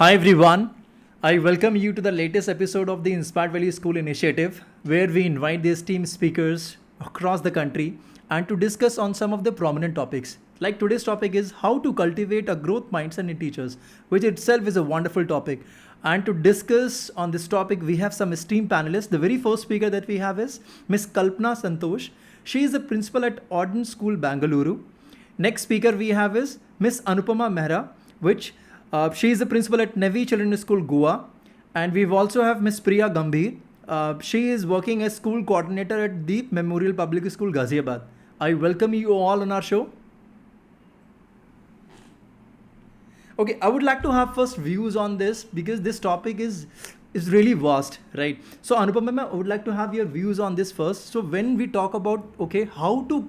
Hi everyone. I welcome you to the latest episode of the Inspired Valley School initiative, where we invite the esteemed speakers across the country and to discuss on some of the prominent topics. Like today's topic is how to cultivate a growth mindset in teachers, which itself is a wonderful topic. And to discuss on this topic, we have some esteemed panelists. The very first speaker that we have is Miss Kalpana Santosh. She is a principal at Auden School, Bengaluru. Next speaker we have is Miss Anupama Mehra, which she is the principal at Nevi Children's School, Goa. And we also have Miss Priya Gambhir. She is working as school coordinator at the Memorial Public School, Ghaziabad. I welcome you all on our show. Okay, I would like to have first views on this because this topic is really vast, right? So Anupama, ma'am, I would like to have your views on this first. So when we talk about how to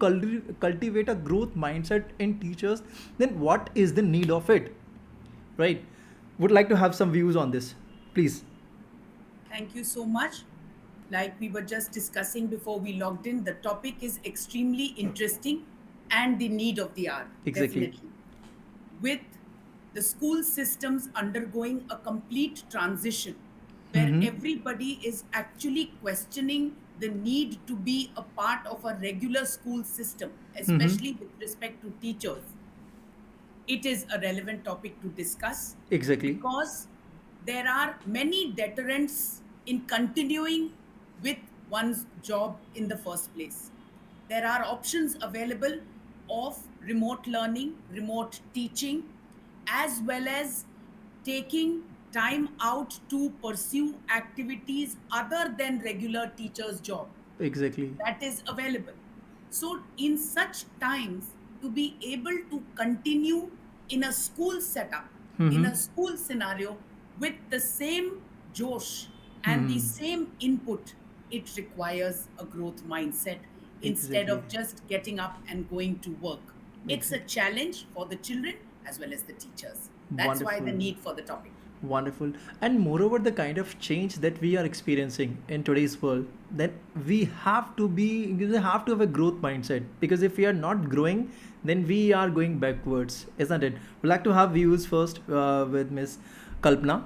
cultivate a growth mindset in teachers, then what is the need of it, right? Would like to have some views on this, please. Thank you so much. Like we were just discussing before we logged in, the topic is extremely interesting and the need of the hour. Exactly. Definitely. With the school systems undergoing a complete transition where everybody is actually questioning the need to be a part of a regular school system, especially with respect to teachers, it is a relevant topic to discuss Exactly. because there are many deterrents in continuing with one's job in the first place. There are options available of remote learning, remote teaching, as well as taking time out to pursue activities other than regular teacher's job Exactly. that is available. So, in such times, to be able to continue in a school setup, in a school scenario with the same josh and the same input, it requires a growth mindset instead Exactly. of just getting up and going to work. It's a Exactly. challenge for the children as well as the teachers. That's why the Wonderful. need for the topic. Wonderful. And moreover, the kind of change that we are experiencing in today's world, that we have to have a growth mindset. Because if we are not growing, then we are going backwards, isn't it? We'd like to have views first with Miss Kalpana.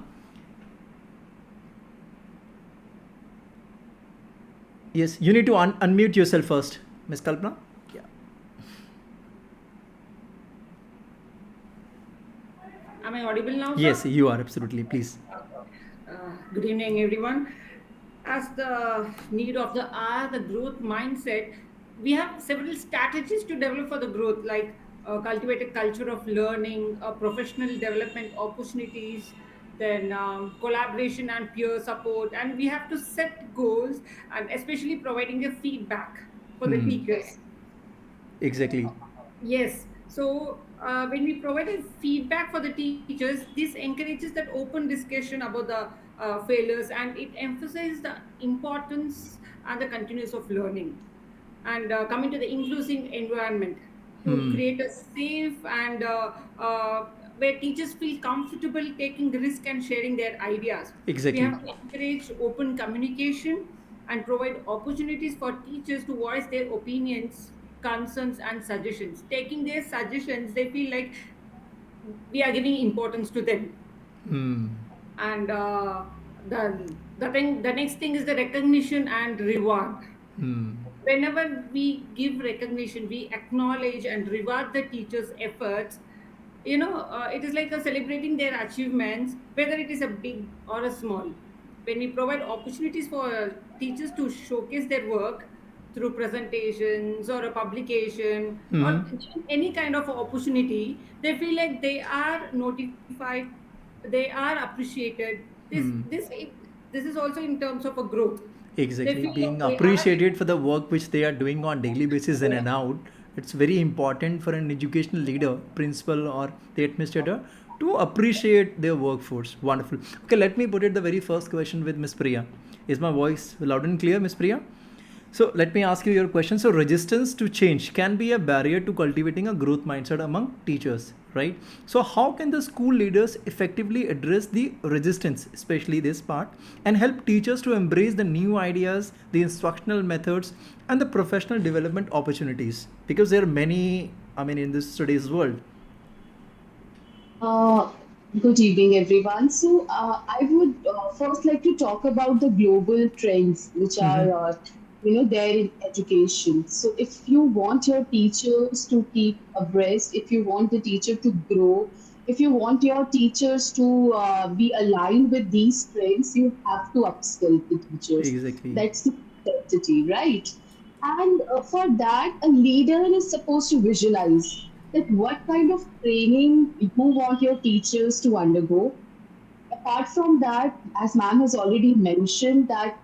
Yes, you need to unmute yourself first, Miss Kalpana. Yeah. Am I audible now, Yes, sir? you are absolutely. Please. Good evening, everyone. As the need of the hour, the growth mindset, we have several strategies to develop for the growth, like cultivate a culture of learning, professional development opportunities, then collaboration and peer support. And we have to set goals and especially providing a feedback for the Hmm. teachers. Exactly. Yes. So when we provided feedback for the teachers, this encourages that open discussion about the failures and it emphasizes the importance and the continuous of learning. And coming to the inclusive environment, to Hmm. create a safe and where teachers feel comfortable taking risk and sharing their ideas. We Exactly. have to encourage open communication and provide opportunities for teachers to voice their opinions, concerns, and suggestions. Taking their suggestions, they feel like we are giving importance to them. Hmm. And the next thing is the recognition and reward. Hmm. Whenever we give recognition, we acknowledge and reward the teachers' efforts. It is like a celebrating their achievements, whether it is a big or a small. When we provide opportunities for teachers to showcase their work through presentations or a publication or Hmm. any kind of opportunity, they feel like they are notified, they are appreciated. Hmm. This is also in terms of a growth. They Exactly. feel like Being they are appreciated for the work which they are doing on daily basis in and correct. out. It's very important for an educational leader, principal or the administrator to appreciate their workforce. Wonderful. Okay, let me put it the very first question with Miss Priya. Is my voice loud and clear, Miss Priya? So let me ask you your question. So resistance to change can be a barrier to cultivating a growth mindset among teachers, right? So how can the school leaders effectively address the resistance, especially this part, and help teachers to embrace the new ideas, the instructional methods, and the professional development opportunities? Because there are many, I mean, in this today's world. Good evening, everyone. I would first like to talk about the global trends which are, there in education. So, if you want your teachers to keep abreast, if you want the teacher to grow, if you want your teachers to be aligned with these trends, you have to upskill the teachers. Exactly. That's the necessity, right? And for that, a leader is supposed to visualize that what kind of training you want your teachers to undergo. Apart from that, as ma'am has already mentioned, that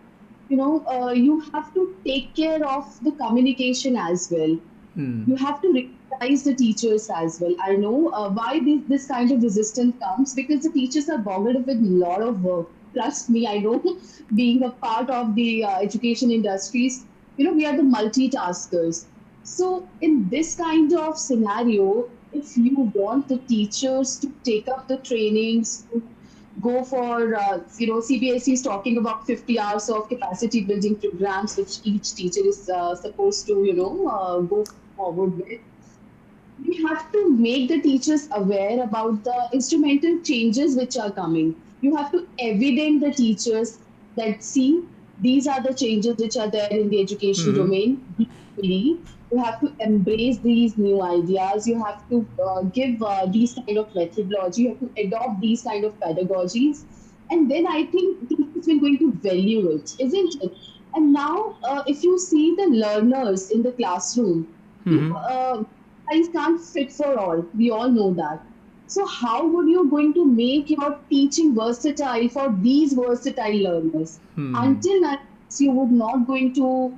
you have to take care of the communication as well. You have to recognize the teachers as well. I know why this kind of resistance comes, because the teachers are boggled with a lot of work. Trust me, I know, being a part of the education industries, we are the multitaskers. So, in this kind of scenario, if you want the teachers to take up the trainings, to go for, CBSE is talking about 50 hours of capacity building programs, which each teacher is supposed to, go forward with. We have to make the teachers aware about the instrumental changes which are coming. You have to evident the teachers that, see, these are the changes which are there in the education domain. Deeply. You have to embrace these new ideas. You have to give these kind of methodology. You have to adopt these kind of pedagogies. And then I think teachers will going to value it, isn't it? And now, if you see the learners in the classroom, I can't fit for all. We all know that. So how would you going to make your teaching versatile for these versatile learners? Until unless you would not going to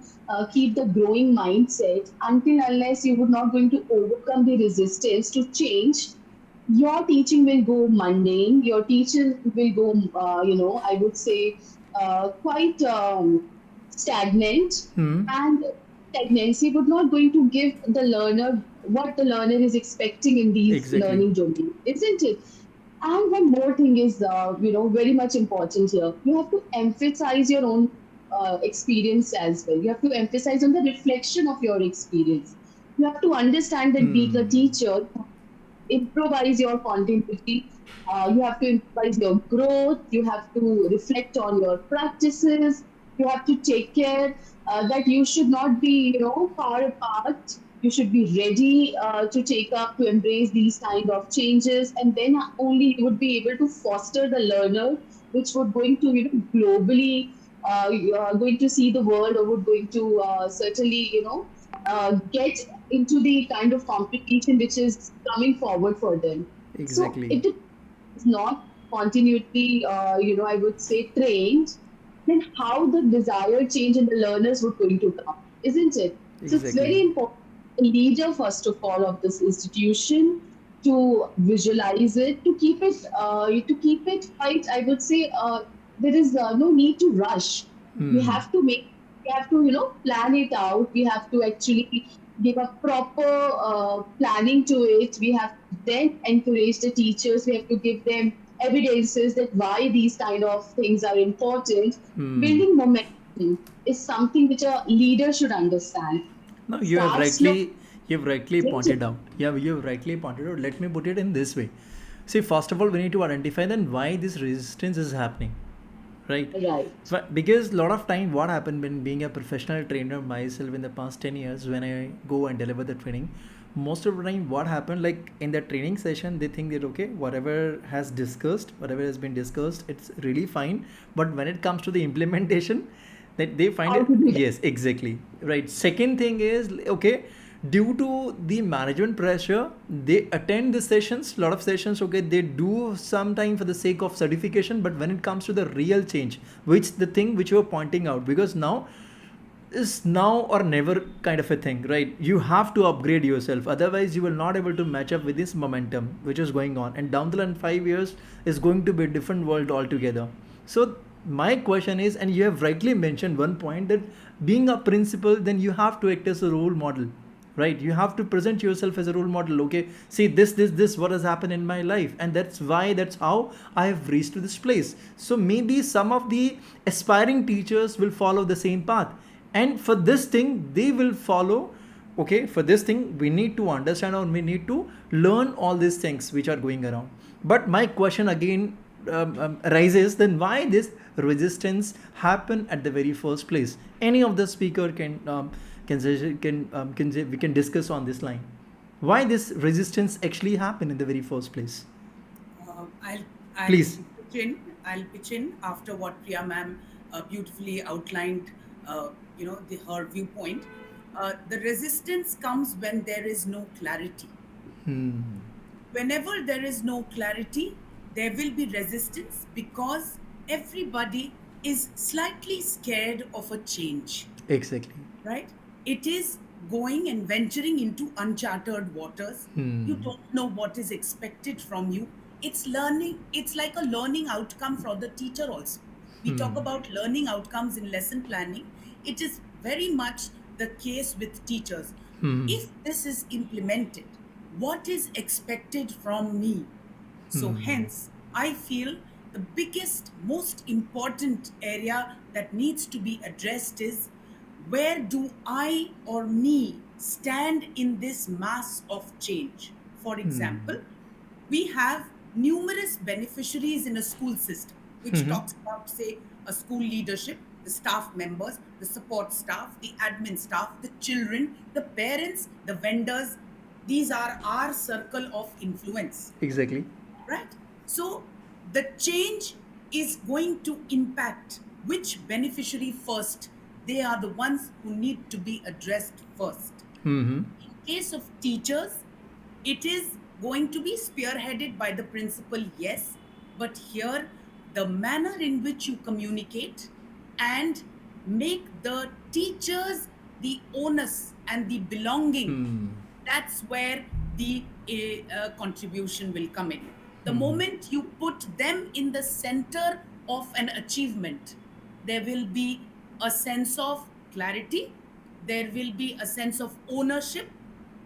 keep the growing mindset, until unless you would not going to overcome the resistance to change, your teaching will go mundane. Your teaching will go, I would say, quite stagnant, and stagnancy would not going to give the learner what the learner is expecting in these Exactly. learning domains, isn't it? And one more thing is, very much important here. You have to emphasize your own experience as well. You have to emphasize on the reflection of your experience. You have to understand that being a teacher, improvise your continuity. You have to improvise your growth. You have to reflect on your practices. You have to take care that you should not be, far apart. You should be ready to take up, to embrace these kind of changes, and then only you would be able to foster the learner, which would going to, globally, you are going to see the world, or would going to certainly, get into the kind of competition which is coming forward for them. So Exactly. if it is not continually, I would say trained, then how the desired change in the learners would going to come, isn't it? So it's Exactly. very important, a leader first of all of this institution, to visualize it, to keep it quite. I would say there is no need to rush. We have to make, we have to, plan it out. We have to actually give a proper planning to it. We have to then encourage the teachers. We have to give them evidences that why these kind of things are important. Building momentum is something which a leader should understand. No, Start slow, you've rightly isn't it? pointed out. Yeah, you've rightly pointed out. Let me put it in this way. See, first of all, we need to identify then why this resistance is happening, right? Right. Because a lot of time, what happened when being a professional trainer myself in the past 10 years, when I go and deliver the training, most of the time, what happened, like in the training session, they think that okay, whatever has been discussed, it's really fine. But when it comes to the implementation, that they find How it, to do that? yes, exactly, right. Second thing is, okay, due to the management pressure, they attend the sessions, lot of sessions, okay, they do some time for the sake of certification, but when it comes to the real change, which the thing which you are pointing out, because now is now or never kind of a thing, right? You have to upgrade yourself, otherwise you will not able to match up with this momentum which is going on, and down the line 5 years is going to be a different world altogether. So my question is, and you have rightly mentioned one point, that being a principal, then you have to act as a role model, right? You have to present yourself as a role model. Okay, see, this what has happened in my life, and that's how I have reached to this place. So maybe some of the aspiring teachers will follow the same path, and for this thing they will follow okay, for this thing we need to understand or we need to learn all these things which are going around. But my question again arises, then why this resistance happen at the very first place? Any of the speaker can say, we can discuss on this line, why this resistance actually happen in the very first place? Uh, I'll I'll Please. pitch in. I'll pitch in after what Priya ma'am beautifully outlined. Her viewpoint. The resistance comes when there is no clarity. Hmm. Whenever there is no clarity, there will be resistance because everybody is slightly scared of a change, Exactly. right? It is going and venturing into uncharted waters. You Hmm. don't know what is expected from you. It's learning, it's like a learning outcome for the teacher also. We talk Hmm. about learning outcomes in lesson planning. It is very much the case with teachers. Hmm. If this is implemented, what is expected from me? So, Hmm. hence, I feel the biggest, most important area that needs to be addressed is where do I or me stand in this mass of change? For example, we have numerous beneficiaries in a school system, which Hmm. talks about, say, a school leadership, the staff members, the support staff, the admin staff, the children, the parents, the vendors. These are our circle of influence, Exactly. right? So the change is going to impact which beneficiary first. They are the ones who need to be addressed first. Hmm. In case of teachers, it is going to be spearheaded by the principal, yes, but here the manner in which you communicate and make the teachers the onus and the belonging, Hmm. that's where the contribution will come in. The Hmm. moment you put them in the center of an achievement, there will be a sense of clarity, there will be a sense of ownership,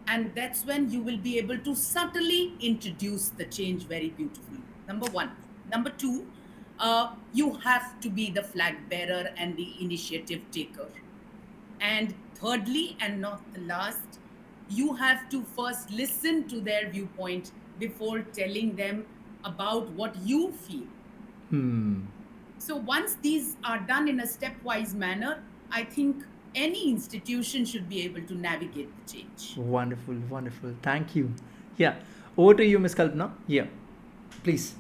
and that's when you will be able to subtly introduce the change very beautifully. Number one. Number two, you have to be the flag bearer and the initiative taker. And thirdly, and not the last, you have to first listen to their viewpoint before telling them about what you feel. Hmm. So once these are done in a stepwise manner, I think any institution should be able to navigate the change. Wonderful, wonderful. Thank you. Yeah. Over to you, Miss Kalpana. Yeah. Please.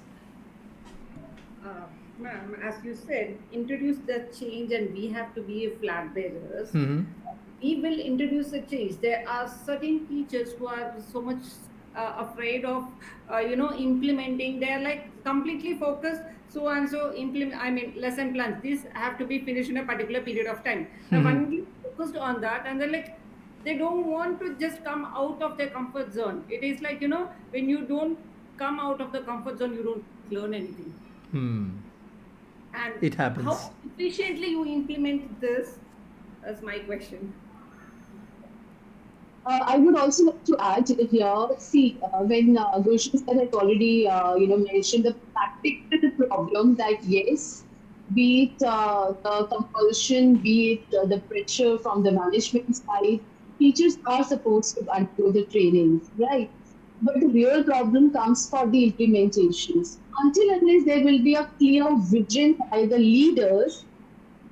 Uh, Ma'am, as you said, introduce the change and we have to be flag bearers. Hmm. We will introduce a change. There are certain teachers who are so much afraid of, implementing. They are like completely focused. So and so implement. I mean, lesson plans. These have to be finished in a particular period of time. Now, Hmm. only focused on that, and they're like, they don't want to just come out of their comfort zone. It is like, when you don't come out of the comfort zone, you don't learn anything. Hmm. And It how happens. efficiently you implement this is my question. I would also like to add here, see, when Gulshan sir had already, mentioned the practical problem that yes, be it the compulsion, be it the pressure from the management side, teachers are supposed to undergo the trainings, right? But the real problem comes for the implementations. Until unless there will be a clear vision by the leaders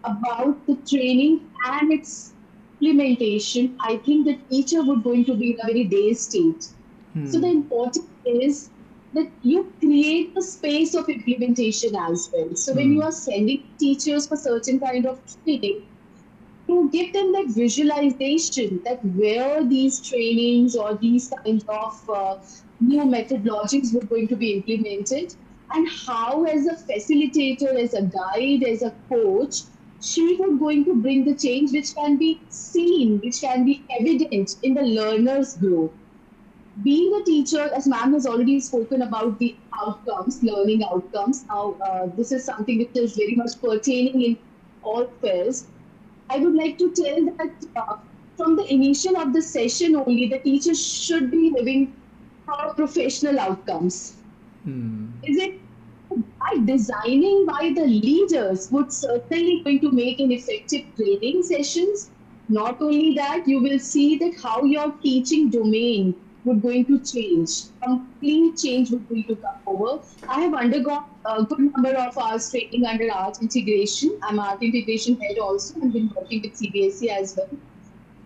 about the training and its implementation, I think the teacher would going to be in a very dazed state. So the Hmm. important is that you create the space of implementation as well. So when you Hmm. are sending teachers for certain kind of training, to give them that visualization that where these trainings or these kinds of new methodologies were going to be implemented and how as a facilitator, as a guide, as a coach, she was going to bring the change which can be seen, which can be evident in the learner's growth. Being a teacher, as ma'am has already spoken about the outcomes, learning outcomes, now this is something which is very much pertaining in all fields. I would like to tell that from the initial of the session only, the teacher should be having her professional outcomes. Hmm. Is it by designing by the leaders would certainly going to make an effective training sessions? Not only that, you will see that how your teaching domain would going to change. Complete change would going to come over. I have undergone a good number of hours training under art integration. I'm art integration head also. I've been working with CBSE as well.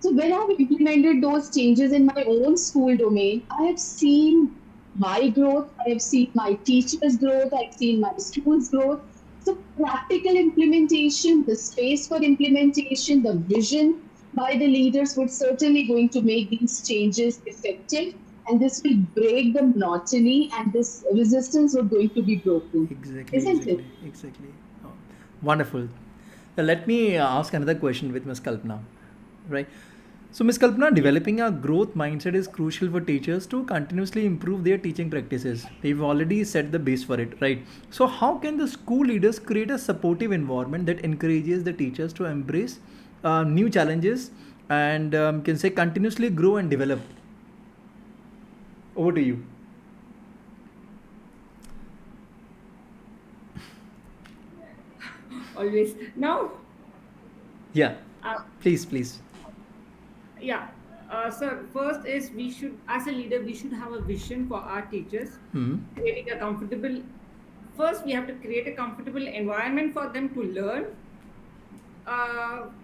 So when I've implemented those changes in my own school domain, I have seen my growth, I have seen my teachers' growth, I've seen my school's growth. So practical implementation, the space for implementation, the vision by the leaders would certainly going to make these changes effective, and this will break the monotony and this resistance would going to be broken, Exactly, isn't it? exactly, exactly. Oh, wonderful. Let me ask another question with Ms. Kalpana, right? So, Ms. Kalpana, developing a growth mindset is crucial for teachers to continuously improve their teaching practices. We've already set the base for it, right? So, how can the school leaders create a supportive environment that encourages the teachers to embrace new challenges and can say continuously grow and develop? Over to you. Always. Now, Yeah, uh, please, please. yeah. So first is we should, as a leader, we should have a vision for our teachers, Hmm. creating a comfortable. First, we have to create a comfortable environment for them to learn.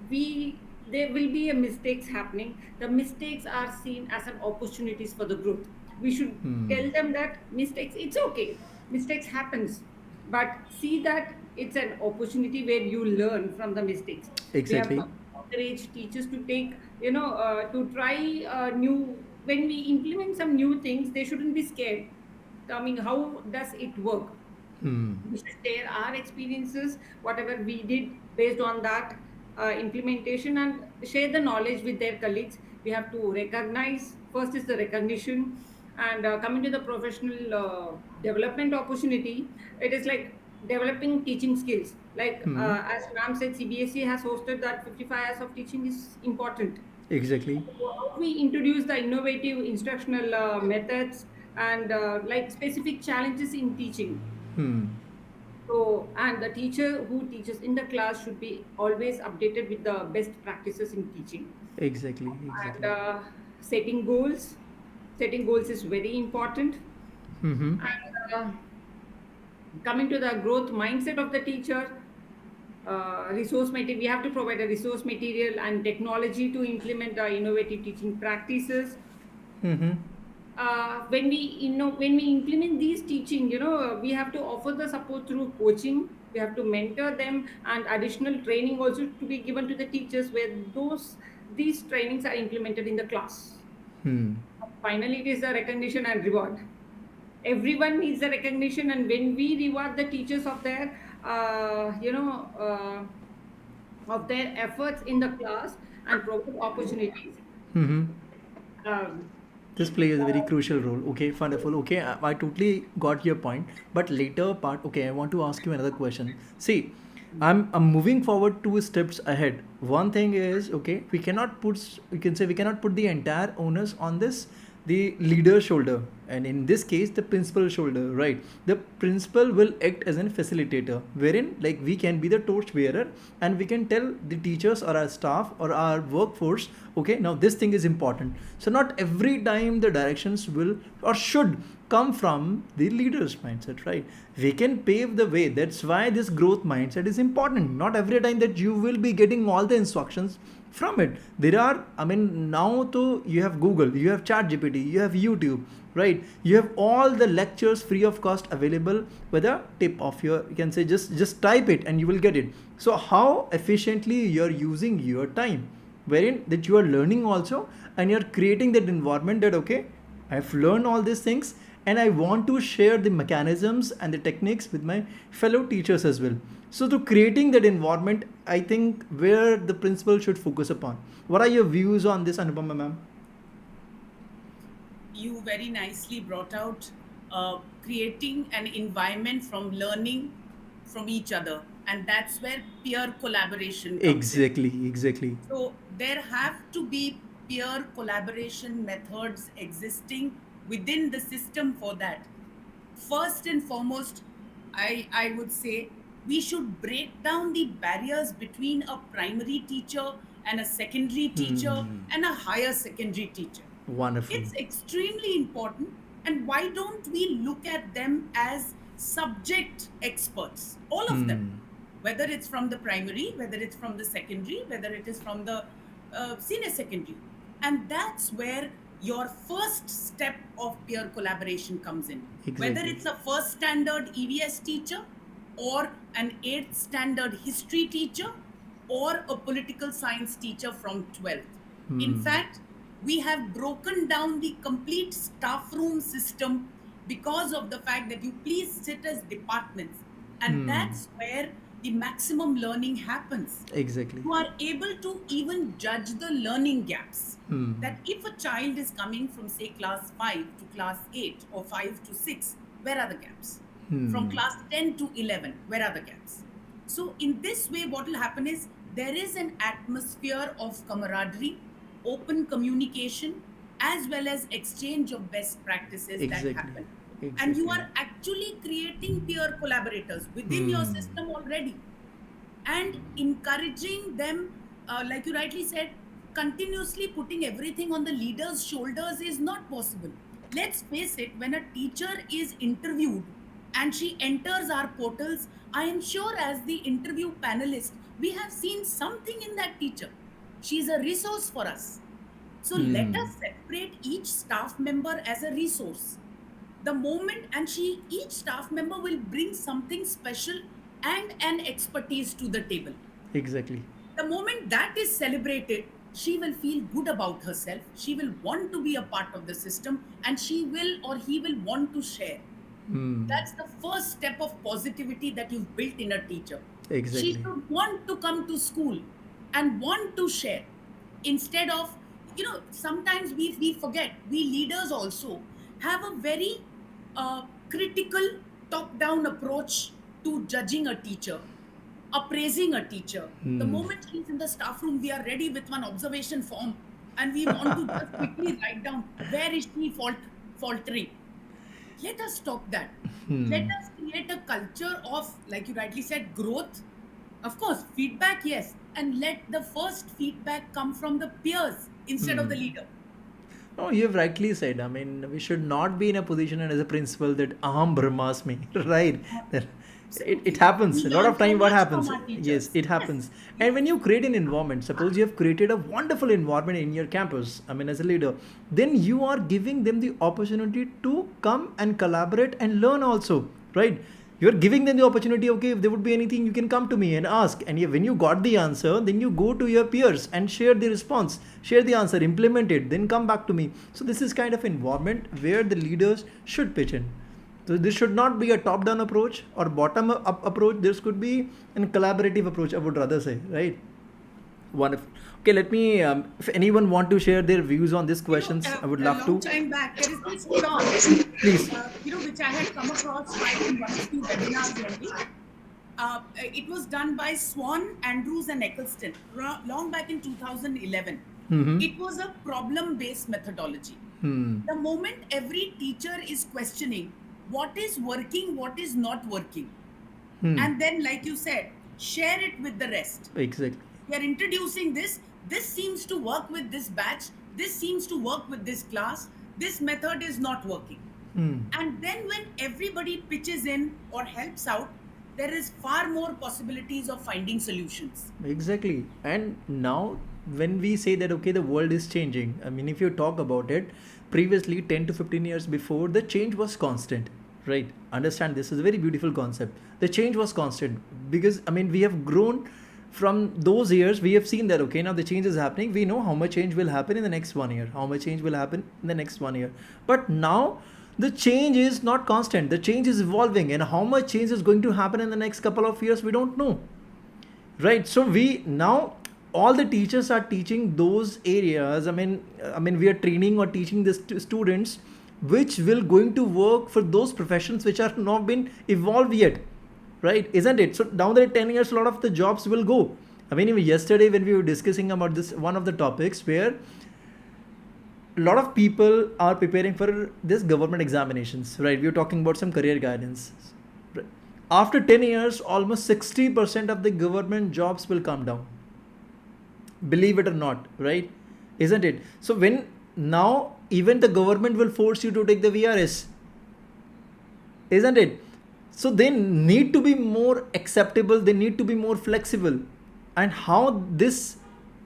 We There will be a mistakes happening. The mistakes are seen as an opportunities for the growth. We should Hmm. tell them that mistakes, it's okay, mistakes happens, but see that it's an opportunity where you learn from the mistakes. We have to Exactly. encourage teachers to take, to try new. When we implement some new things, they shouldn't be scared. I mean, how does it work? Hmm. We should share our experiences, whatever we did based on that implementation, and share the knowledge with their colleagues. We have to recognize, first is the recognition, and coming to the professional development opportunity, it is like developing teaching skills. Like Hmm. as ma'am said, CBSE has hosted that 55 hours of teaching is important. Exactly. How we introduce the innovative instructional methods and like specific challenges in teaching. Hmm. So, and the teacher who teaches in the class should be always updated with the best practices in teaching. Exactly. And Exactly. setting goals. Setting goals is very important. Mm-hmm. And coming to the growth mindset of the teacher, resource material, we have to provide a resource material and technology to implement the innovative teaching practices. Mm-hmm. When we implement these teaching, we have to offer the support through coaching. We have to mentor them, and additional training also to be given to the teachers where these trainings are implemented in the class. Hmm. Finally, it is the recognition and reward. Everyone needs the recognition, and when we reward the teachers of their efforts in the class and provide opportunities. Mm-hmm. um, This plays a very crucial role. Okay, wonderful. Okay, I totally got your point. But later part, okay, I want to ask you another question. See, I'm moving forward two steps ahead. One thing is, okay, we can say we cannot put the entire onus on this the leader's shoulder, and in this case the principal shoulder, right? The principal will act as an facilitator, wherein like we can be the torch bearer and we can tell the teachers or our staff or our workforce, okay, now this thing is important. So not every time the directions will or should come from the leader's mindset, right? We can pave the way. That's why this growth mindset is important. Not every time that you will be getting all the instructions from it. There are, I mean, now to you have Google, you have Chat GPT, you have YouTube, right? You have all the lectures free of cost available with a tip of your, you can say, just type it and you will get it. So how efficiently you're using your time, wherein that you are learning also, and you're creating that environment that, okay, I've learned all these things and I want to share the mechanisms and the techniques with my fellow teachers as well. So to creating that environment, I think where the principal should focus upon. What are your views on this, Anupama ma'am? You very nicely brought out creating an environment from learning from each other, and that's where peer collaboration comes in. Exactly, exactly. So there have to be peer collaboration methods existing within the system for that. First and foremost, I would say we should break down the barriers between a primary teacher and a secondary teacher and a higher secondary teacher. Wonderful. It's extremely important. And why don't we look at them as subject experts? All of them, whether it's from the primary, whether it's from the secondary, whether it is from the senior secondary. And that's where your first step of peer collaboration comes in. Whether Exactly. it's a first standard EVS teacher or an 8th standard history teacher or a political science teacher from 12th. In fact, we have broken down the complete staff room system because of the fact that you please sit as departments. And that's where the maximum learning happens. Exactly. You are able to even judge the learning gaps. That if a child is coming from, say, class 5 to class 8 or 5 to 6, where are the gaps? From class 10 to 11, where are the gaps? So, in this way, what will happen is there is an atmosphere of camaraderie, open communication, as well as exchange of best practices Exactly. that happen. And you Exactly. are actually creating peer collaborators within your system already and encouraging them, like you rightly said, continuously putting everything on the leader's shoulders is not possible. Let's face it, when a teacher is interviewed and she enters our portals, I am sure as the interview panelist, we have seen something in that teacher. She's a resource for us. So let us separate each staff member as a resource. The moment, and each staff member will bring something special and an expertise to the table. Exactly. The moment that is celebrated, she will feel good about herself. She will want to be a part of the system, and she will or he will want to share. That's the first step of positivity that you've built in a teacher. She Exactly. should want to come to school and want to share instead of, sometimes we forget, we leaders also have a very critical top-down approach to judging a teacher, appraising a teacher. The moment she's in the staff room, we are ready with one observation form and we want to just quickly write down where is she faltering. Let us stop that. Let us create a culture of, like you rightly said, growth. Of course, feedback, yes. And let the first feedback come from the peers instead of the leader. No, you have rightly said. I mean, we should not be in a position as a principal that aham brahmasmi, right? That it happens. We A lot learn of so time what much from happens? our Yes, teachers. it Yes. happens. And when you create an environment, suppose you have created a wonderful environment in your campus, I mean, as a leader, then you are giving them the opportunity to come and collaborate and learn also, right? You're giving them the opportunity, okay, if there would be anything, you can come to me and ask. And when you got the answer, then you go to your peers and share the response, share the answer, implement it, then come back to me. So this is kind of environment where the leaders should pitch in. So this should not be a top-down approach or bottom-up approach. This could be a collaborative approach, I would rather say, right? Wonderful. Okay, let me, if anyone want to share their views on these questions, I would A love long to. time back, there is this term, Please. which I had come across while in one of the webinars only. It was done by Swan, Andrews, and Eccleston long back in 2011. It was a problem-based methodology. The moment every teacher is questioning what is working, what is not working, and then, like you said, share it with the rest. Exactly. We are introducing this. This seems to work with this batch. This seems to work with this class. This method is not working. And then when everybody pitches in or helps out, there is far more possibilities of finding solutions. Exactly. And now, when we say that, okay, the world is changing, I mean, if you talk about it, previously 10 to 15 years before, the change was constant, right? Understand, this is a very beautiful concept. The change was constant because, I mean, we have grown from those years. We have seen that, okay, now the change is happening. We know how much change will happen in the next 1 year, how much change will happen in the next 1 year. But now, the change is not constant. The change is evolving, and how much change is going to happen in the next couple of years, we don't know, right? So we now all the teachers are teaching those areas. I mean we are training or teaching the students which will going to work for those professions which are not been evolved yet, right? Isn't it? So down the 10 years, a lot of the jobs will go. I mean, even yesterday when we were discussing about this, one of the topics where a lot of people are preparing for this government examinations, right? We were talking about some career guidance. Right? After 10 years, almost 60% of the government jobs will come down. believe it or not, right? Isn't it? So when now even the government will force you to take the VRS, isn't it? So they need to be more acceptable, they need to be more flexible. And how this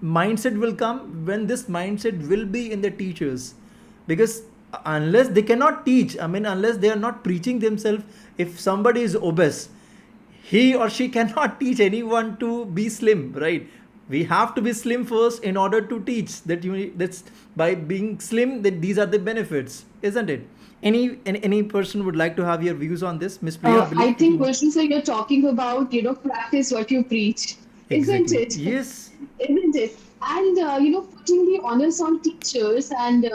mindset will come? When this mindset will be in the teachers, because unless they cannot teach, I mean, unless they are not preaching themselves, if somebody is obese, he or she cannot teach anyone to be slim, right? We have to be slim first in order to teach that. You that's by being slim that these are the benefits, isn't it? Any person would like to have your views on this, Miss Priya? I I believe you think, want. Gulshan, so you're talking about, practice what you preach, isn't Exactly. it? Yes. Isn't it? And, putting the onus on teachers and,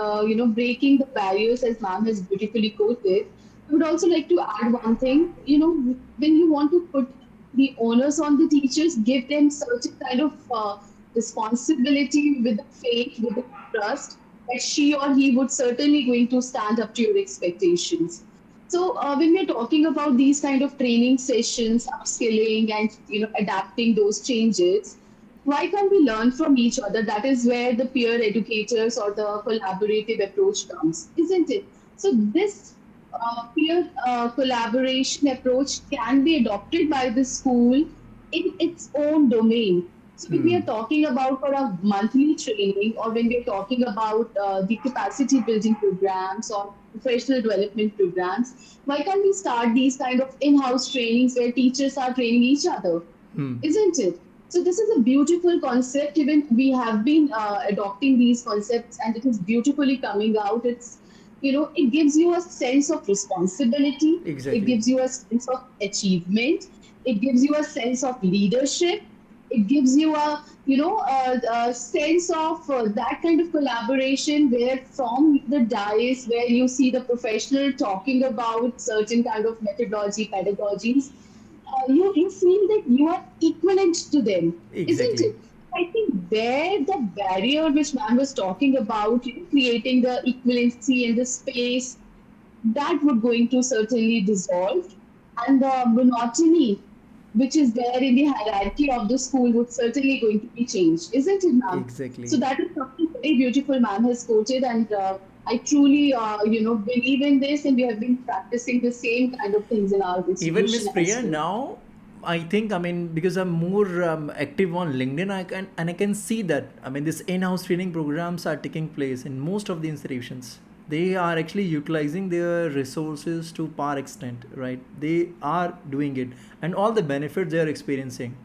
breaking the barriers, as ma'am has beautifully quoted. I would also like to add one thing, when you want to put the onus on the teachers, give them certain kind of responsibility with the faith, with the trust that she or he would certainly going to stand up to your expectations. So when we're talking about these kind of training sessions, upskilling, and adapting those changes, why can't we learn from each other? That is where the peer educators or the collaborative approach comes, isn't it? So this peer collaboration approach can be adopted by the school in its own domain. So when we are talking about for a monthly training, or when we are talking about the capacity building programs or professional development programs, why can't we start these kind of in-house trainings where teachers are training each other? Isn't it? So this is a beautiful concept. Even we have been adopting these concepts, and it is beautifully coming out. It gives you a sense of responsibility. It Exactly. gives you a sense of achievement. It gives you a sense of leadership. It gives you a sense of that kind of collaboration where from the dais where you see the professional talking about certain kind of methodology, pedagogies, you feel that you are equivalent to them, isn't Exactly. it? I think there the barrier which man was talking about, creating the equivalency in the space, that would going to certainly dissolve, and the monotony which is there in the hierarchy of the school would certainly going to be changed, isn't it, ma'am? So Exactly. that is something very beautiful ma'am has quoted, and I truly, believe in this, and we have been practicing the same kind of things in our Even Miss institution Priya as well. now, I think, I mean, because I'm more active on LinkedIn, I can see that, I mean, this in-house training programs are taking place in most of the institutions. They are actually utilizing their resources to par extent, right? They are doing it, and all the benefits they are experiencing.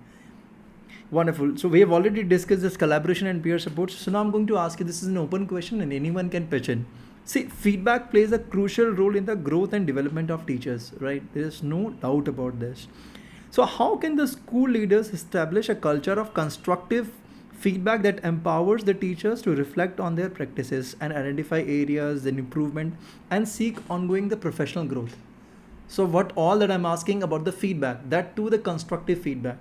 Wonderful. So we have already discussed this collaboration and peer support. So now I'm going to ask you, this is an open question and anyone can pitch in. See, feedback plays a crucial role in the growth and development of teachers, right? There is no doubt about this. So how can the school leaders establish a culture of constructive feedback that empowers the teachers to reflect on their practices and identify areas in improvement and seek ongoing the professional growth? So what all that I'm asking about the feedback, that too the constructive feedback.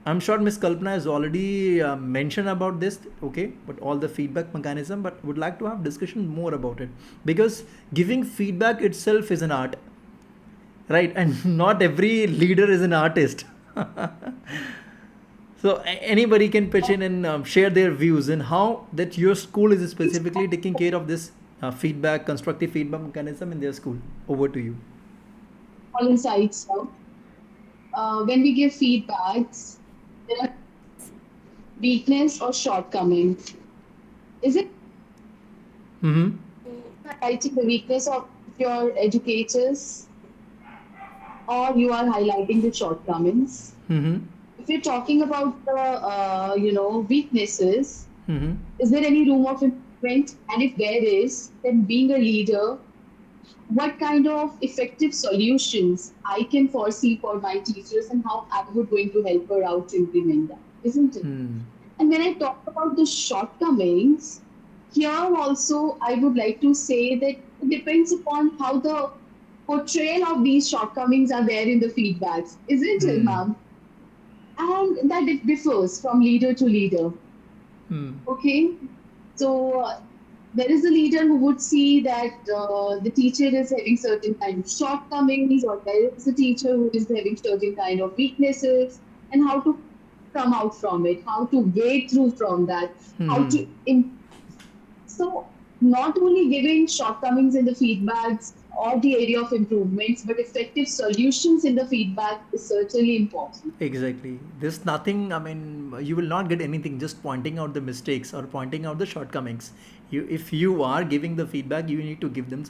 I'm sure Miss Kalpana has already mentioned about this, okay, but all the feedback mechanism, but would like to have discussion more about it, because giving feedback itself is an art, right? And not every leader is an artist. So anybody can pitch in and share their views and how that your school is specifically taking care of this feedback, constructive feedback mechanism in their school. Over to you. All insights. So, when we give feedbacks, there are weakness or shortcoming. Is it Mm-hmm. highlighting the weakness of your educators, or you are highlighting the shortcomings? Mm-hmm. If you're talking about the weaknesses, Mm-hmm. is there any room of improvement? And if there is, then being a leader, what kind of effective solutions I can foresee for my teachers, and how I would going to help her out to implement that, isn't it? Hmm. And when I talk about the shortcomings, here also I would like to say that it depends upon how the portrayal of these shortcomings are there in the feedbacks, isn't it, Hmm. ma'am? And that it differs from leader to leader. Hmm. Okay, so there is a leader who would see that the teacher is having certain kind of shortcomings, or there is a teacher who is having certain kind of weaknesses, and how to come out from it, how to wade through from that, how Hmm. to so not only giving shortcomings in the feedbacks or the area of improvements, but effective solutions in the feedback is certainly important. Exactly. There's nothing, I mean, you will not get anything just pointing out the mistakes or pointing out the shortcomings. If you are giving the feedback, you need to give them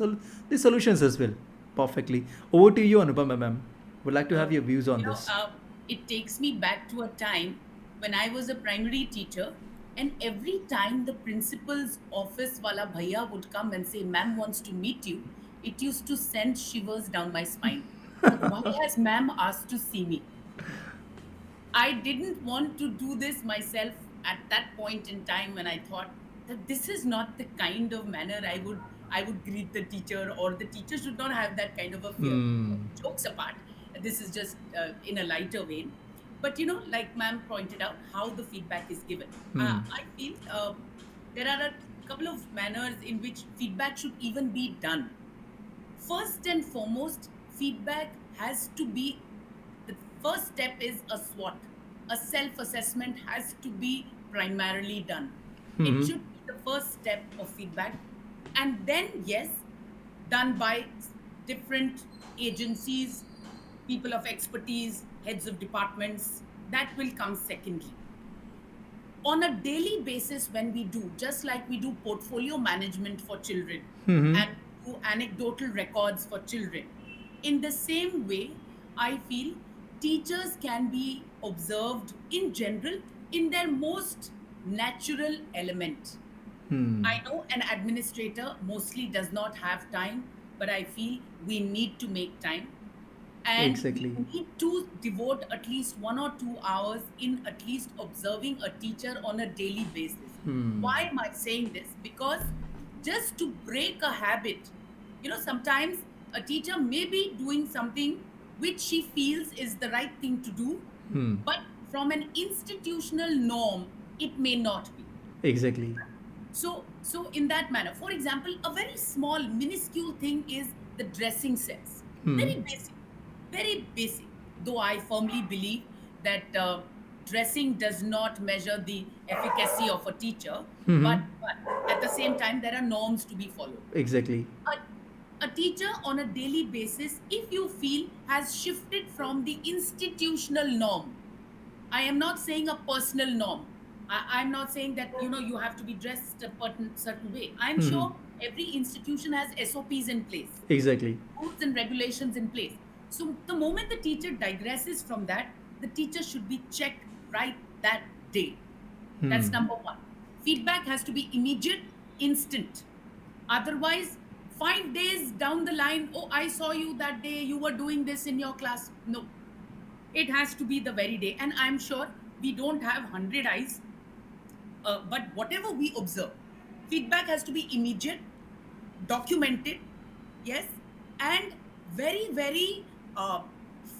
the solutions as well. Perfectly. Over to you, Anupama ma'am. Would like to Uh, have your views on you know, this. it takes me back to a time when I was a primary teacher, and every time the principal's office wala bhaiya would come and say, "Ma'am wants to meet you," it used to send shivers down my spine. That why has ma'am asked to see me? I didn't want to do this myself at that point in time when I thought that this is not the kind of manner I would greet the teacher, or the teacher should not have that kind of a fear. Hmm. Jokes apart, this is just in a lighter vein. But like ma'am pointed out, how the feedback is given. Hmm. I feel there are a couple of manners in which feedback should even be done. First and foremost, feedback has to be the first step is a SWOT. A self assessment has to be primarily done. It Hmm. should be the first step of feedback. And then, yes, done by different agencies, people of expertise, heads of departments. That will come secondly. On a daily basis, when we do, just like we do portfolio management for children Hmm. and do anecdotal records for children, in the same way, I feel teachers can be observed in general in their most natural element. Hmm. I know an administrator mostly does not have time, but I feel we need to make time, and we Exactly. need to devote at least 1 or 2 hours in at least observing a teacher on a daily basis. Hmm. Why am I saying this? Because just to break a habit, sometimes a teacher may be doing something which she feels is the right thing to do, Hmm. but from an institutional norm it may not be. Exactly. So in that manner, for example, a very small minuscule thing is the dressing sense. Hmm. Very basic, very basic. Though I firmly believe that dressing does not measure the efficacy of a teacher, Hmm. but at the same time there are norms to be followed. Exactly. A teacher on a daily basis, if you feel, has shifted from the institutional norm. I am not saying a personal norm. I'm not saying that you have to be dressed a certain way. I'm Hmm. sure every institution has SOPs in place, Exactly. rules and regulations in place. So the moment the teacher digresses from that, the teacher should be checked right that day. Hmm. That's number one. Feedback has to be immediate, instant. Otherwise, 5 days down the line, oh, I saw you that day, you were doing this in your class. No, it has to be the very day. And I'm sure we don't have 100 eyes, but whatever we observe, feedback has to be immediate, documented, yes, and very, very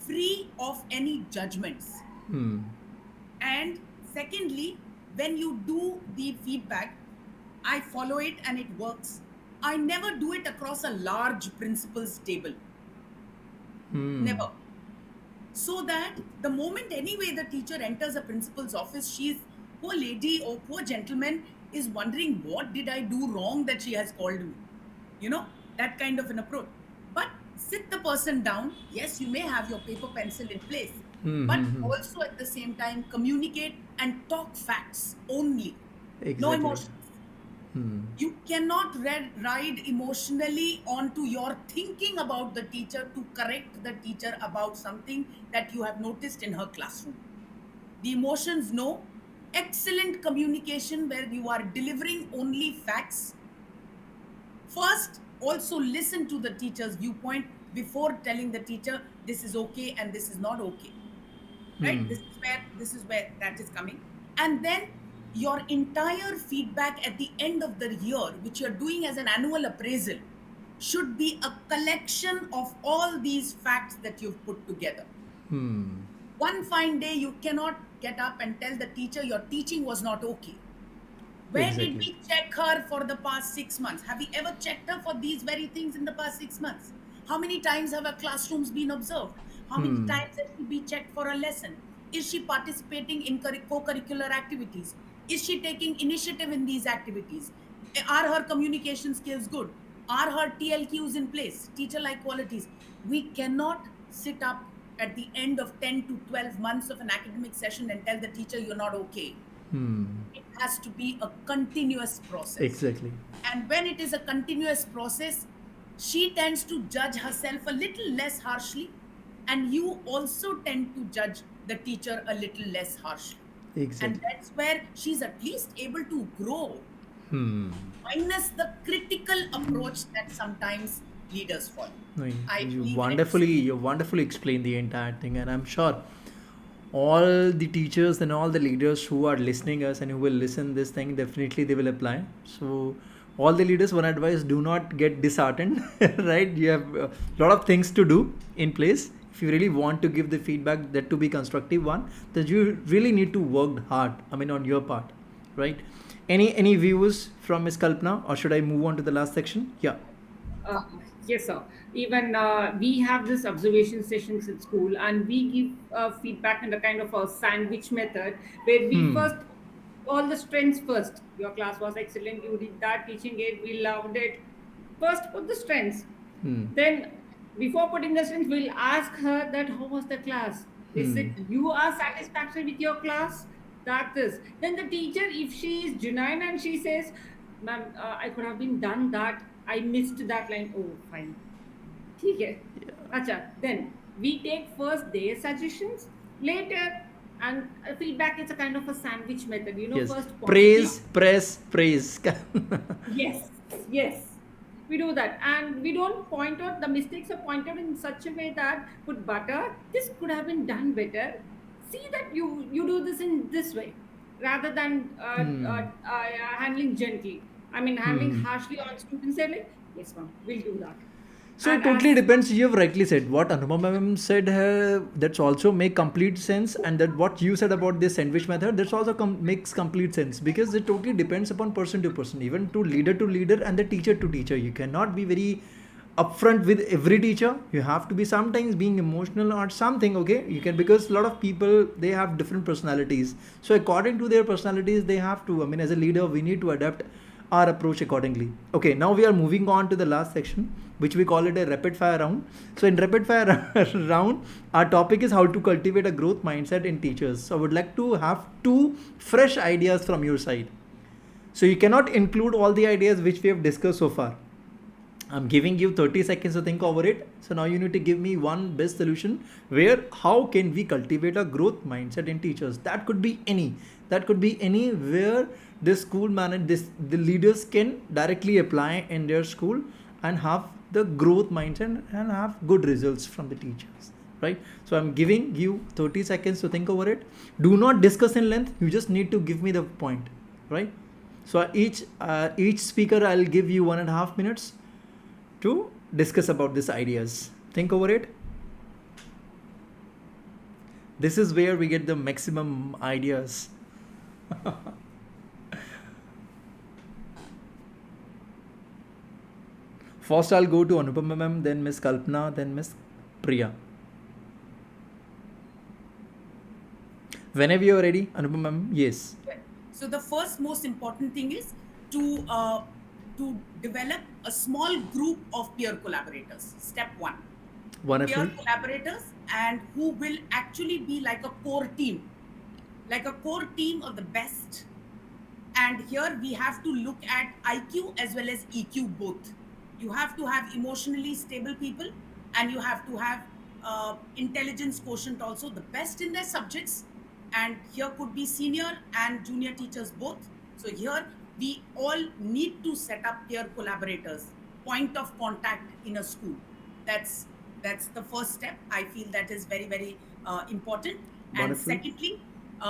free of any judgments. Hmm. And secondly, when you do the feedback, I follow it and it works. I never do it across a large principals table. Hmm. Never. So that the moment anyway the teacher enters a principal's office, she's, poor lady or poor gentleman, is wondering, what did I do wrong that she has called me? That kind of an approach. But sit the person down. Yes, you may have your paper pencil in place, Hmm. but Hmm. Hmm. also at the same time communicate and talk facts only. No Exactly. emotions. Hmm. You cannot ride emotionally onto your thinking about the teacher to correct the teacher about something that you have noticed in her classroom. The emotions know. Excellent communication where you are delivering only facts. First, also listen to the teacher's viewpoint before telling the teacher this is okay and this is not okay. Right? Hmm. This is where that is coming. And then your entire feedback at the end of the year, which you're doing as an annual appraisal, should be a collection of all these facts that you've put together. Hmm. One fine day you cannot get up and tell the teacher your teaching was not okay. Where did Exactly. we check her for the past 6 months? Have we ever checked her for these very things in the past 6 months? How many times have our classrooms been observed? How many Hmm. times have we been checked for a lesson? Is she participating in co-curricular activities? Is she taking initiative in these activities? Are her communication skills good? Are her TLQs in place, teacher like qualities? We cannot sit up at the end of 10 to 12 months of an academic session and tell the teacher you're not okay. It has to be a continuous process. Exactly. And when it is a continuous process, she tends to judge herself a little less harshly, and you also tend to judge the teacher a little less harshly. And Exactly. that's where she's at least able to grow, Hmm. minus the critical approach that sometimes leaders follow. No, I you believe in wonderfully it. you wonderfully explained the entire thing, and I'm sure all the teachers and all the leaders who are listening us and who will listen this thing, definitely they will apply. So all the leaders, one advice: do not get disheartened. Right, you have a lot of things to do in place. If you really want to give the feedback, that to be constructive one, that you really need to work hard, I mean, on your part, right? Any views from Miss Kalpana, or should I move on to the last section? Yeah. Uh, yes, sir. Even we have this observation sessions at school, and we give feedback in the kind of a sandwich method, where we first all the strengths first. Your class was excellent. You did that teaching aid. We loved it. First, put the strengths. Then, before putting the strengths, we'll ask her that how was the class? Is it you are satisfactory with your class? That is. Then the teacher, if she is genuine and she says, "Ma'am, I could have been done that. I missed that line." Oh, fine. ठीक है. Acha. Then we take first their suggestions, later, and feedback is a kind of a sandwich method. Yes. First Praise, positive. press, praise. Yes, yes. We do that. And we don't point out the mistakes are pointed in such a way that put butter, this could have been done better. See that you do this in this way rather than handling gently. I mean, handling harshly on students. Say like, yes, ma'am, we'll do that. So it And totally as depends. You have rightly said what Anupama ma'am said. That's also make complete sense, and that what you said about this sandwich method, that's also makes complete sense, because it totally depends upon person to person, even to leader, and the teacher to teacher. You cannot be very upfront with every teacher. You have to be sometimes being emotional or something. Okay, you can, because a lot of people, they have different personalities. So according to their personalities, they have to. I mean, as a leader, we need to adapt our approach accordingly. Okay, now we are moving on to the last section, which we call it a rapid fire round. So in rapid fire round, our topic is how to cultivate a growth mindset in teachers. So I would like to have two fresh ideas from your side. So you cannot include all the ideas which we have discussed so far. I'm giving you 30 seconds to think over it. So now you need to give me one best solution where how can we cultivate a growth mindset in teachers. That could be any. That could be any where this school the leaders can directly apply in their school and have the growth mindset and have good results from the teachers. Right? So I'm giving you 30 seconds to think over it. Do not discuss in length. You just need to give me the point. Right? So each speaker, I'll give you 1.5 minutes to discuss about these ideas. Think over it. This is where we get the maximum ideas. First, I'll go to Anupama ma'am, then Miss Kalpana, then Miss Priya. Whenever you're ready, Anupama ma'am, yes. So the first most important thing is to develop a small group of peer collaborators. Step one. Wonderful. Peer collaborators, and who will actually be like a core team of the best. And here we have to look at IQ as well as EQ both. You have to have emotionally stable people, and you have to have intelligence quotient also, the best in their subjects. And here could be senior and junior teachers both. So here we all need to set up peer collaborators, point of contact in a school. That's the first step. I feel that is very, very important. And Wonderful. secondly,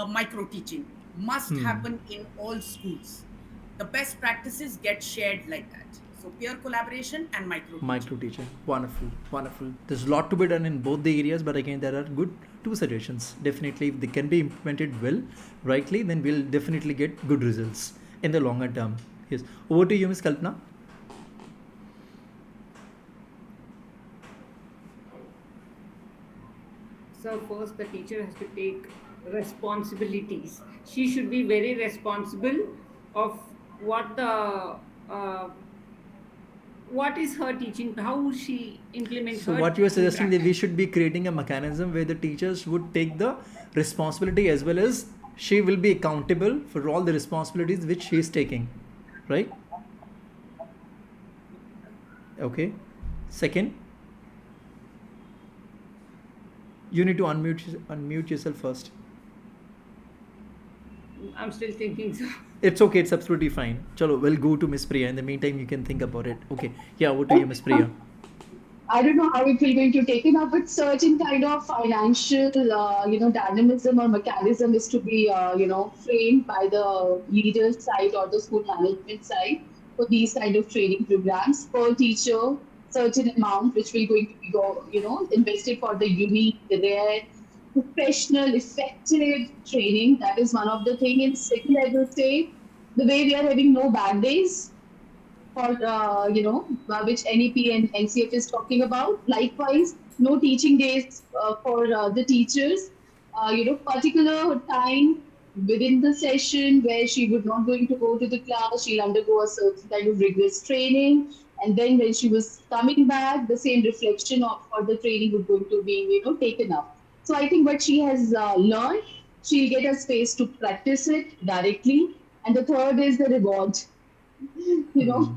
micro teaching must happen in all schools. The best practices get shared like that. So peer collaboration and micro teaching. Micro teaching. Wonderful. Wonderful. There's a lot to be done in both the areas, but again, there are good two suggestions. Definitely, if they can be implemented well, rightly, then we'll definitely get good results in the longer term. Yes. Over to you, Ms. Kalpana. So first, the teacher has to take responsibilities. She should be very responsible of what the uh, what is her teaching, how she implements So her what you are teaching suggesting that we practice. should be creating a mechanism where the teachers would take the responsibility as well as she will be accountable for all the responsibilities which she is taking, right? Okay. Second, you need to unmute yourself first. I'm still thinking so. It's okay. It's absolutely fine. Chalo, we'll go to Miss Priya. In the meantime, you can think about it. Okay. Yeah. Over to you, Miss Priya. I don't know how it will going to take it up, but certain kind of financial, dynamism or mechanism is to be, framed by the leader's side or the school management side for these kind of training programs. Per teacher, certain amount which will going to be invested for the unique, rare, professional, effective training. That is one of the thing. In second, I will say the way we are having no bad days for which NEP and NCF is talking about. Likewise, no teaching days for the teachers. Particular time within the session where she would not going to go to the class, she'll undergo a certain kind of rigorous training, and then when she was coming back, the same reflection of for the training would going to be taken up. So I think what she has learned, she'll get a space to practice it directly. And the third is the reward. you know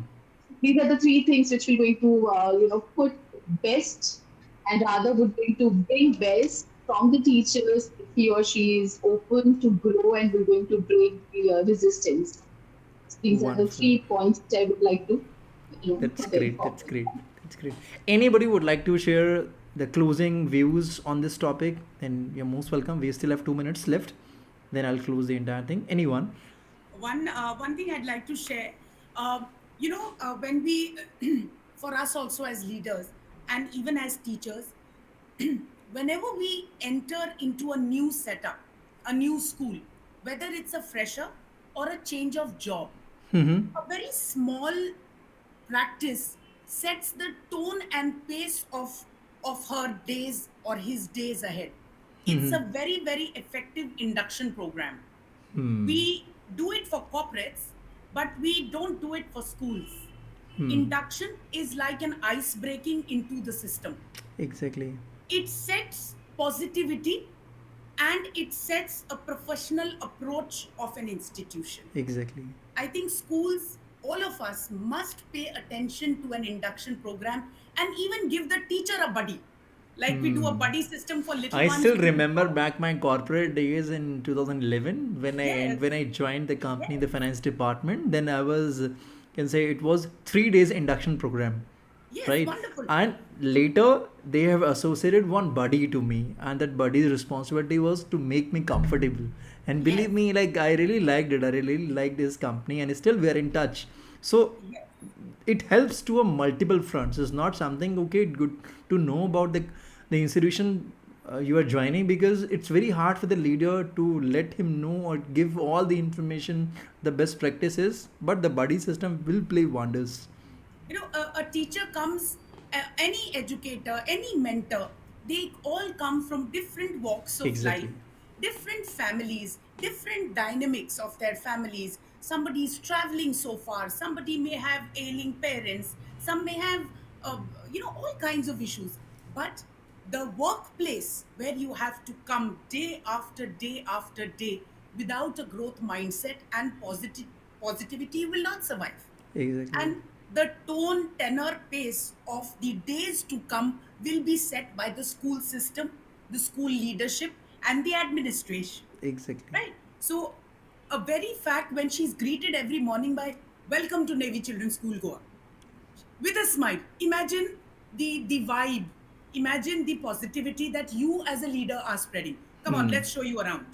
these are the three things which we're going to put best, and rather would going to bring best from the teachers if he or she is open to grow and we're going to break the resistance. These are the Wonderful. 3 points that I would like to That's put in great. That's forward. great. That's great. Anybody would like to share the closing views on this topic? Then you're most welcome. We still have 2 minutes left. Then I'll close the entire thing. Anyone? One thing I'd like to share. When we, for us also as leaders and even as teachers, whenever we enter into a new setup, a new school, whether it's a fresher or a change of job, Mm-hmm. a very small practice sets the tone and pace of her days or his days ahead. It's Mm-hmm. a very, very effective induction program. Hmm. We do it for corporates, but we don't do it for schools. Hmm. Induction is like an ice breaking into the system. Exactly. It sets positivity and it sets a professional approach of an institution. Exactly. I think schools, all of us, must pay attention to an induction program and even give the teacher a buddy. Like we do a Hmm. buddy system for little I ones. still We do it remember for, back my corporate days in 2011 yes, when I joined the company, the yes, finance department. Then I was, can say it was 3 days induction program, yes, right? wonderful. And later they have associated one buddy to me, and that buddy's responsibility was to make me comfortable. And believe Yes, me, like I really liked it. I really liked this company, and still we are in touch. So yes. it helps to a multiple fronts. It's not something okay good to know about the institution you are joining, because it's very hard for the leader to let him know or give all the information, the best practices, but the buddy system will play wonders. A teacher comes, any educator, any mentor, they all come from different walks of life, Exactly. different families, different dynamics of their families. Somebody is traveling so far, somebody may have ailing parents, some may have all kinds of issues. But the workplace where you have to come day after day after day without a growth mindset and positivity will not survive. Exactly. And the tone, tenor, pace of the days to come will be set by the school system, the school leadership, and the administration. Exactly. Right? So, a very fact when she's greeted every morning by "Welcome to Navy Children's School, Goa," with a smile. Imagine the vibe. Imagine the positivity that you as a leader are spreading. Come on, Hmm. let's show you around,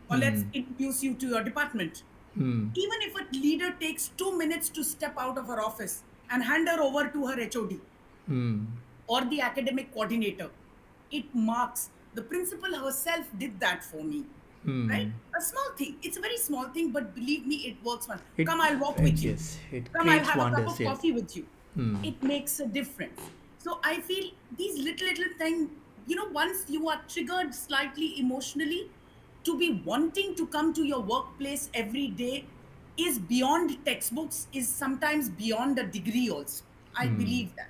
or let's Hmm. introduce you to your department. Hmm. Even if a leader takes 2 minutes to step out of her office and hand her over to her HOD Hmm. or the academic coordinator, it marks the principal herself did that for me. Right? Hmm. A small thing. It's a very small thing, but believe me, it works one. It, Come, I'll walk with you. yes, it Come, I'll creates have a cup wonders. of Yes. coffee with you. Hmm. It makes a difference. So I feel these little things, once you are triggered slightly emotionally, to be wanting to come to your workplace every day is beyond textbooks, is sometimes beyond a degree also. I believe that.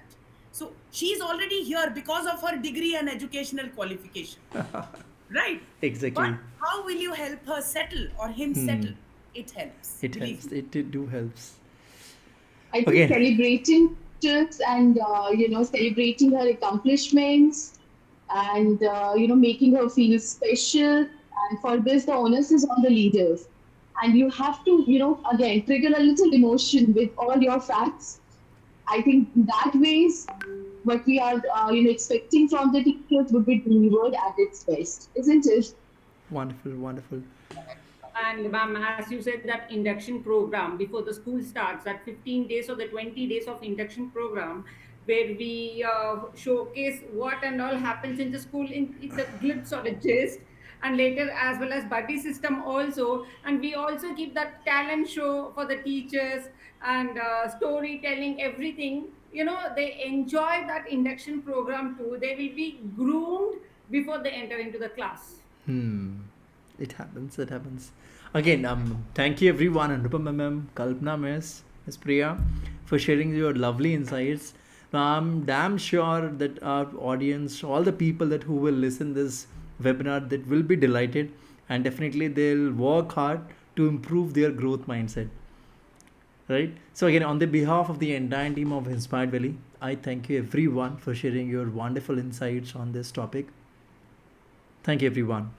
So she's already here because of her degree and educational qualification, right? But Exactly. how will you help her settle or him settle? It helps, It believe helps. me. It do helps. I think Again. celebrating tips and celebrating her accomplishments and making her feel special. And for this, the onus is on the leaders. And you have to again trigger a little emotion with all your facts. I think that ways what we are expecting from the teachers would be delivered at its best, isn't it? Wonderful, wonderful. And ma'am, as you said, that induction program before the school starts, that 15 days or the 20 days of induction program, where we showcase what and all happens in the school in the glimpse or the gist, and later as well as buddy system also. And we also keep that talent show for the teachers and storytelling, everything. They enjoy that induction program too. They will be groomed before they enter into the class. Hmm. It happens. It happens. Again, thank you everyone, Anupama ma'am, Kalpana Miss Priya, for sharing your lovely insights. I'm damn sure that our audience, all the people that who will listen this webinar, that will be delighted, and definitely they'll work hard to improve their growth mindset. Right. So again, on the behalf of the entire team of Inspired Valley, I thank you everyone for sharing your wonderful insights on this topic. Thank you everyone.